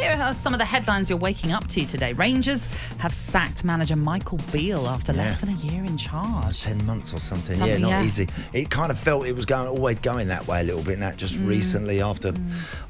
Here are some of the headlines you're waking up to today. Rangers have sacked manager Michael Beale after less than a year in charge. 10 months or something. Yeah, not easy. It kind of felt it was always going that way a little bit. Nat, just recently after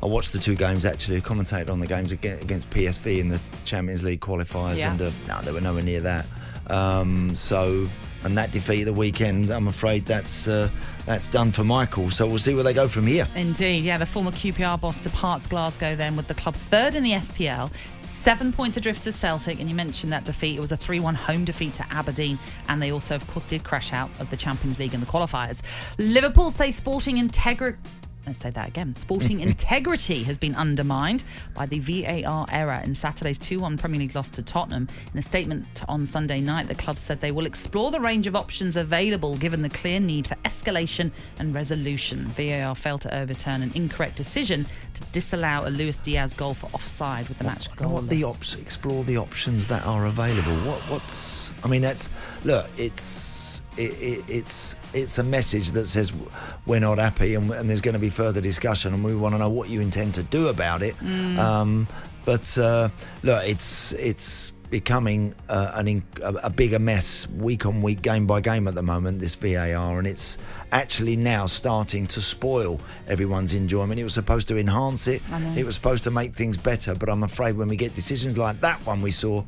I watched the two games, actually, I commentated on the games against PSV in the Champions League qualifiers, and no, they were nowhere near that. And that defeat of the weekend, I'm afraid that's done for Michael. So we'll see where they go from here. Indeed, yeah. The former QPR boss departs Glasgow then with the club third in the SPL, 7 points adrift to Celtic. And you mentioned that defeat. It was a 3-1 home defeat to Aberdeen. And they also, of course, did crash out of the Champions League in the qualifiers. Liverpool say sporting integrity... Let's say that again. Sporting integrity has been undermined by the VAR error in Saturday's 2-1 Premier League loss to Tottenham. In a statement on Sunday night, the club said they will explore the range of options available given the clear need for escalation and resolution. VAR failed to overturn an incorrect decision to disallow a Luis Diaz goal for offside with the match goal. What explore the options that are available? What's? I mean, that's look. It's a message that says we're not happy and there's going to be further discussion and we want to know what you intend to do about it. But look, it's becoming a bigger mess week on week, game by game at the moment, this VAR, and it's actually now starting to spoil everyone's enjoyment. It was supposed to enhance it. It was supposed to make things better, but I'm afraid when we get decisions like that one we saw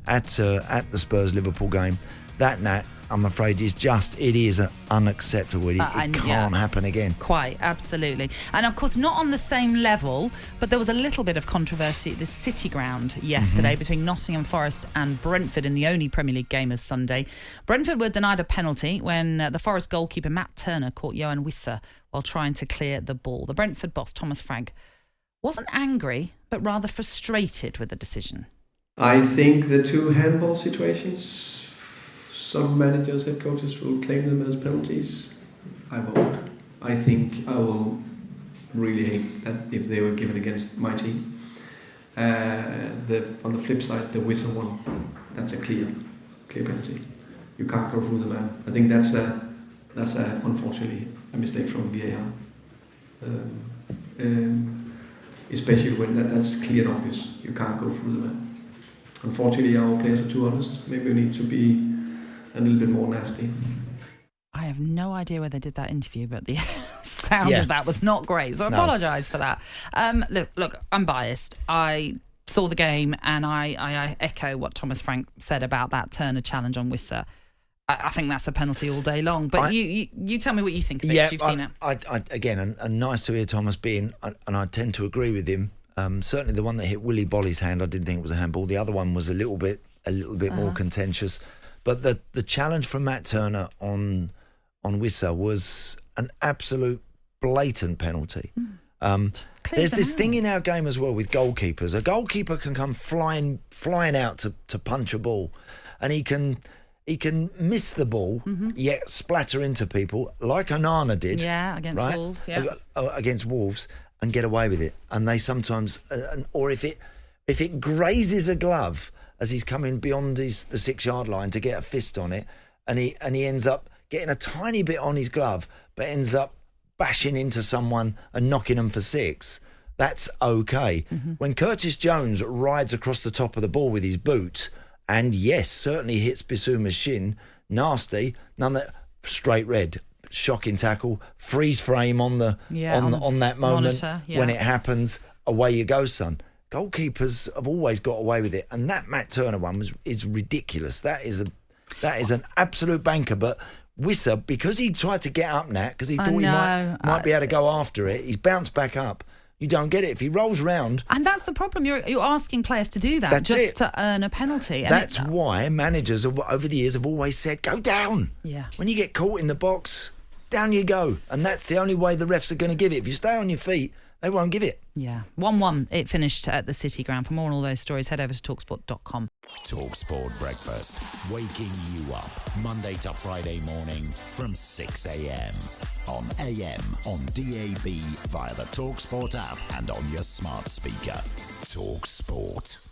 at the Spurs-Liverpool game, Nat, I'm afraid it is unacceptable. It can't happen again. Quite, absolutely. And of course, not on the same level, but there was a little bit of controversy at the City Ground yesterday between Nottingham Forest and Brentford in the only Premier League game of Sunday. Brentford were denied a penalty when the Forest goalkeeper Matt Turner caught Johan Wissa while trying to clear the ball. The Brentford boss, Thomas Frank, wasn't angry, but rather frustrated with the decision. I think the two handball situations, some managers, head coaches will claim them as penalties. I won't. I think I will really hate that if they were given against my team. On the flip side, the Wissa one, that's a clear penalty. You can't go through the man. I think that's unfortunately a mistake from VAR. Especially when that's clear and obvious. You can't go through the man. Unfortunately, our players are too honest. Maybe we need to be a little bit more nasty. I have no idea where they did that interview, but the sound of that was not great, so I apologise for that. Look, I'm biased. I saw the game and I echo what Thomas Frank said about that Turner challenge on Wissa. I think that's a penalty all day long, but you tell me what you think of it, because you've seen it. Again, nice to hear Thomas being, and I tend to agree with him. Certainly the one that hit Willie Bolly's hand, I didn't think it was a handball. The other one was a little bit more contentious. But the challenge from Matt Turner on Wissa was an absolute blatant penalty. There's this thing in our game as well with goalkeepers. A goalkeeper can come flying out to punch a ball, and he can miss the ball, yet splatter into people like Onana did. Yeah, against Wolves. Yeah, against Wolves, and get away with it. And they sometimes, or if it grazes a glove as he's coming beyond the 6-yard line to get a fist on it, and he ends up getting a tiny bit on his glove, but ends up bashing into someone and knocking them for 6, that's okay. When Curtis Jones rides across the top of the ball with his boot, and yes, certainly hits Bissouma's shin, nasty, straight red, shocking tackle, freeze frame on that moment monitor, when it happens, away you go, son. Goalkeepers have always got away with it, and that Matt Turner one is ridiculous. That is an absolute banker. But Wissa, because he tried to get up, Nat, because he thought he might be able to go after it, he's bounced back up. You don't get it if he rolls round. And that's the problem. You're asking players to do that to earn a penalty. And that's why managers over the years have always said, go down. Yeah. When you get caught in the box, down you go. And that's the only way the refs are going to give it. If you stay on your feet, they won't give it. Yeah. 1-1 it finished at the City Ground. For more on all those stories, head over to talksport.com. talkSPORT Breakfast, waking you up Monday to Friday morning from 6 a.m. on AM, on DAB, via the talkSPORT app and on your smart speaker. talkSPORT.